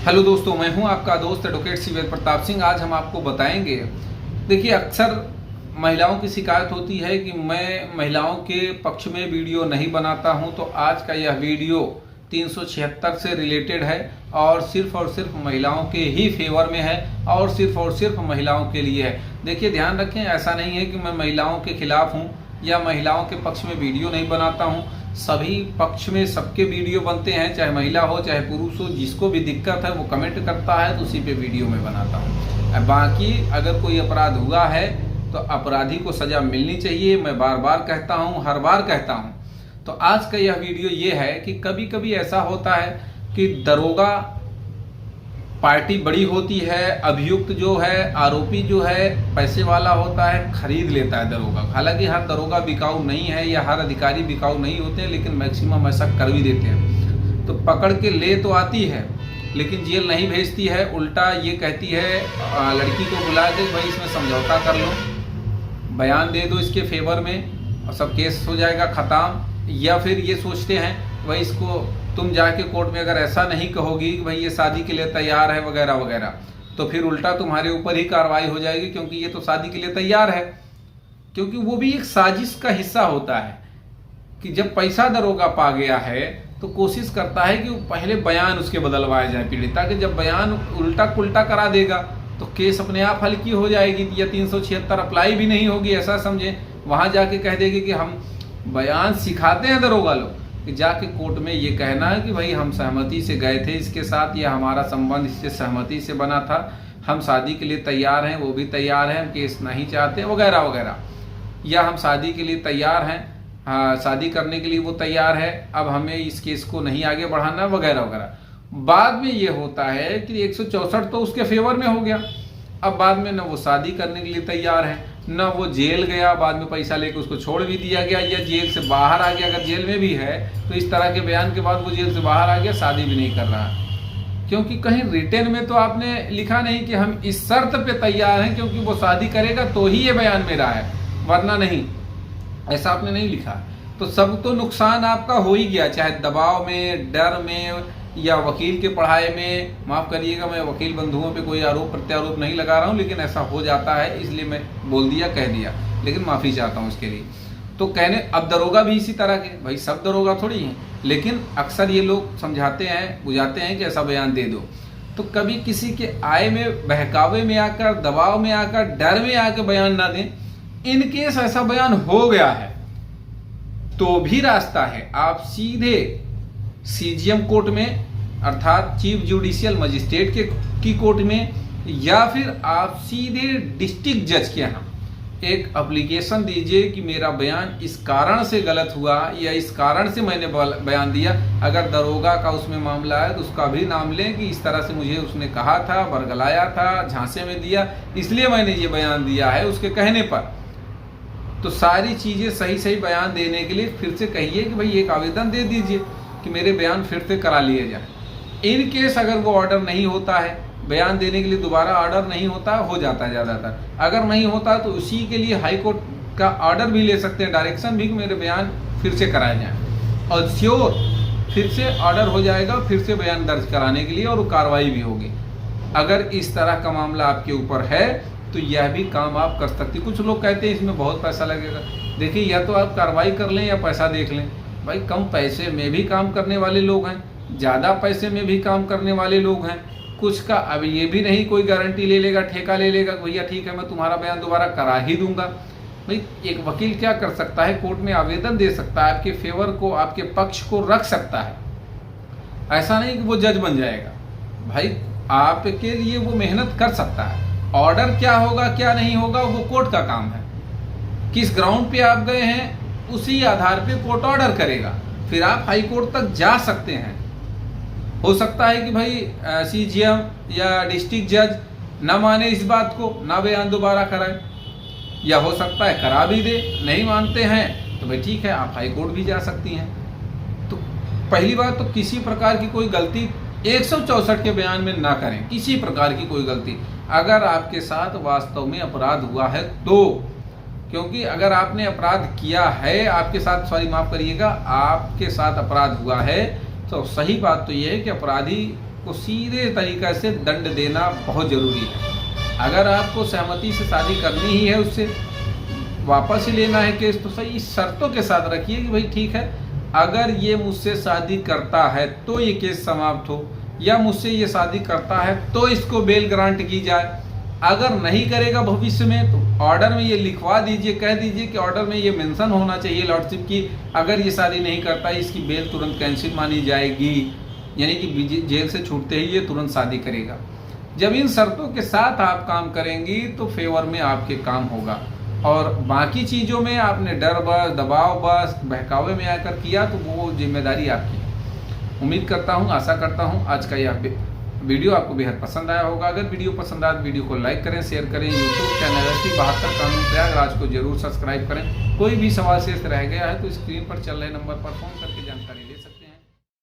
Hello दोस्तों, मैं हूं आपका दोस्त एडवोकेट सी वेद प्रताप सिंह। आज हम आपको बताएंगे, देखिए अक्सर महिलाओं की शिकायत होती है कि मैं महिलाओं के पक्ष में वीडियो नहीं बनाता हूं, तो आज का यह वीडियो 376 से रिलेटेड है और सिर्फ महिलाओं के ही फेवर में है और सिर्फ महिलाओं के लिए है। देखिए ध्यान रखें, ऐसा नहीं है कि मैं महिलाओं के खिलाफ हूं या महिलाओं के पक्ष में वीडियो नहीं बनाता हूं। सभी पक्ष में सबके वीडियो बनते हैं, चाहे महिला हो चाहे पुरुष हो। जिसको भी दिक्कत है वो कमेंट करता है, तो उसी पे वीडियो में बनाता हूँ। बाकी अगर कोई अपराध हुआ है तो अपराधी को सजा मिलनी चाहिए। मैं बार बार कहता हूँ, हर बार कहता हूँ। तो आज का यह वीडियो ये है कि कभी कभी ऐसा होता है कि दरोगा पार्टी बड़ी होती है, अभियुक्त जो है, आरोपी जो है पैसे वाला होता है, खरीद लेता है दरोगा। हालांकि हर दरोगा बिकाऊ नहीं है या हर अधिकारी बिकाऊ नहीं होते हैं, लेकिन मैक्सिमम ऐसा कर भी देते हैं। तो पकड़ के ले तो आती है लेकिन जेल नहीं भेजती है। उल्टा ये कहती है लड़की को बुला के, भाई इसमें समझौता कर लो, बयान दे दो इसके फेवर में और सब केस हो जाएगा ख़त्म। या फिर ये सोचते हैं भाई इसको तुम जाके कोर्ट में अगर ऐसा नहीं कहोगी कि भाई ये शादी के लिए तैयार है वगैरह वगैरह, तो फिर उल्टा तुम्हारे ऊपर ही कार्रवाई हो जाएगी, क्योंकि ये तो शादी के लिए तैयार है। क्योंकि वो भी एक साजिश का हिस्सा होता है कि जब पैसा दरोगा पा गया है तो कोशिश करता है कि पहले बयान उसके बदलवाए जाए पीड़िता के। जब बयान उल्टा पुल्टा करा देगा तो केस अपने आप हल्की हो जाएगी या 376 अप्लाई भी नहीं होगी, ऐसा समझे। वहां जाके कह देगी कि हम बयान सिखाते हैं दरोगा लोग कि जाके कोर्ट में ये कहना है कि भाई हम सहमति से गए थे इसके साथ, या हमारा संबंध इससे सहमति से बना था, हम शादी के लिए तैयार हैं, वो भी तैयार हैं, हम केस नहीं चाहते वगैरह वगैरह। या हम शादी के लिए तैयार हैं, हाँ शादी करने के लिए वो तैयार है, अब हमें इस केस को नहीं आगे बढ़ाना वगैरह वगैरह। बाद में ये होता है कि 164 तो उसके फेवर में हो गया। अब बाद में न वो शादी करने के लिए तैयार है, न वो जेल गया, बाद में पैसा लेकर उसको छोड़ भी दिया गया या जेल से बाहर आ गया। अगर जेल में भी है तो इस तरह के बयान के बाद वो जेल से बाहर आ गया, शादी भी नहीं कर रहा। क्योंकि कहीं रिटर्न में तो आपने लिखा नहीं कि हम इस शर्त पे तैयार हैं, क्योंकि वो शादी करेगा तो ही ये बयान मेरा है, वरना नहीं, ऐसा आपने नहीं लिखा। तो सब तो नुकसान आपका हो ही गया, चाहे दबाव में, डर में या वकील के पढ़ाई में। माफ़ करिएगा, मैं वकील बंधुओं पे कोई आरोप प्रत्यारोप नहीं लगा रहा हूँ, लेकिन ऐसा हो जाता है इसलिए मैं बोल दिया, कह दिया, लेकिन माफ़ी चाहता हूँ इसके लिए। तो कहने अब दरोगा भी इसी तरह के, भाई सब दरोगा थोड़ी हैं, लेकिन अक्सर ये लोग समझाते हैं, बुझाते हैं कि ऐसा बयान दे दो। तो कभी किसी के आय में, बहकावे में आकर, दबाव में आकर, डर में आकर बयान ना दें। इन केस ऐसा बयान हो गया है तो भी रास्ता है, आप सीधे सीजीएम कोर्ट में अर्थात चीफ जुडिशियल मजिस्ट्रेट की कोर्ट में, या फिर आप सीधे डिस्ट्रिक्ट जज के यहाँ एक एप्लीकेशन दीजिए कि मेरा बयान इस कारण से गलत हुआ या इस कारण से मैंने बयान दिया। अगर दरोगा का उसमें मामला है तो उसका भी नाम लें कि इस तरह से मुझे उसने कहा था, बरगलाया था, झांसे में दिया, इसलिए मैंने ये बयान दिया है उसके कहने पर। तो सारी चीज़ें सही सही बयान देने के लिए फिर से कहिए कि भाई एक आवेदन दे दीजिए कि मेरे बयान फिर से करा लिए जाए। इन केस अगर वो ऑर्डर नहीं होता है, बयान देने के लिए दोबारा ऑर्डर नहीं होता, हो जाता है ज़्यादातर। अगर नहीं होता तो उसी के लिए हाई कोर्ट का ऑर्डर भी ले सकते हैं, डायरेक्शन भी कि मेरे बयान फिर से कराए जाएँ, और श्योर फिर से ऑर्डर हो जाएगा, फिर से बयान दर्ज कराने के लिए, और वो कार्रवाई भी होगी। अगर इस तरह का मामला आपके ऊपर है तो यह भी काम आप कर सकते। कुछ लोग कहते हैं इसमें बहुत पैसा लगेगा। देखिए, या तो आप कार्रवाई कर लें या पैसा देख लें। भाई कम पैसे में भी काम करने वाले लोग हैं, ज़्यादा पैसे में भी काम करने वाले लोग हैं। कुछ का अब ये भी नहीं कोई गारंटी ले लेगा, ठेका ले लेगा, भैया ठीक है मैं तुम्हारा बयान दोबारा करा ही दूंगा। भाई एक वकील क्या कर सकता है, कोर्ट में आवेदन दे सकता है, आपके फेवर को, आपके पक्ष को रख सकता है। ऐसा नहीं कि वो जज बन जाएगा, भाई आपके लिए वो मेहनत कर सकता है। ऑर्डर क्या होगा क्या नहीं होगा वो कोर्ट का काम है। किस ग्राउंड पे आप गए हैं उसी आधार पे कोर्ट ऑर्डर करेगा, फिर आप हाई कोर्ट तक जा सकते हैं। हो सकता है कि भाई सीजीएम या डिस्ट्रिक्ट जज ना माने इस बात को, ना बयान दोबारा कराए, या हो सकता है करा भी दे। नहीं मानते हैं तो भाई ठीक है, आप हाई कोर्ट भी जा सकती हैं। तो पहली बात तो किसी प्रकार की कोई गलती 164 के बयान में ना करें, किसी प्रकार की कोई गलती। अगर आपके साथ वास्तव में अपराध हुआ है तो, क्योंकि अगर आपने अपराध किया है, आपके साथ, सॉरी माफ करिएगा, आपके साथ अपराध हुआ है, तो सही बात तो यह है कि अपराधी को सीधे तरीक़े से दंड देना बहुत ज़रूरी है। अगर आपको सहमति से शादी करनी ही है, उससे वापस ही लेना है केस, तो सही शर्तों के साथ रखिए कि भाई ठीक है, अगर ये मुझसे शादी करता है तो ये केस समाप्त हो, या मुझसे ये शादी करता है तो इसको बेल ग्रांट की जाए। अगर नहीं करेगा भविष्य में तो ऑर्डर में ये लिखवा दीजिए, कह दीजिए कि ऑर्डर में ये मेंशन होना चाहिए लॉर्डशिप की, अगर ये शादी नहीं करता इसकी बेल तुरंत कैंसिल मानी जाएगी, यानी कि जेल से छूटते ही ये तुरंत शादी करेगा। जब इन शर्तों के साथ आप काम करेंगी तो फेवर में आपके काम होगा, और बाकी चीज़ों में आपने डर बस, दबाव बस, बहकावे में आकर किया तो वो जिम्मेदारी आपकी। उम्मीद करता हूँ, आशा करता हूँ आज का यह वीडियो आपको बेहद पसंद आया होगा। अगर वीडियो पसंद आया तो वीडियो को लाइक करें, शेयर करें। यूट्यूब चैनल ST72 कानून प्रयागराज को जरूर सब्सक्राइब करें। कोई भी सवाल शेष रह गया है तो स्क्रीन पर चल रहे नंबर पर फोन करके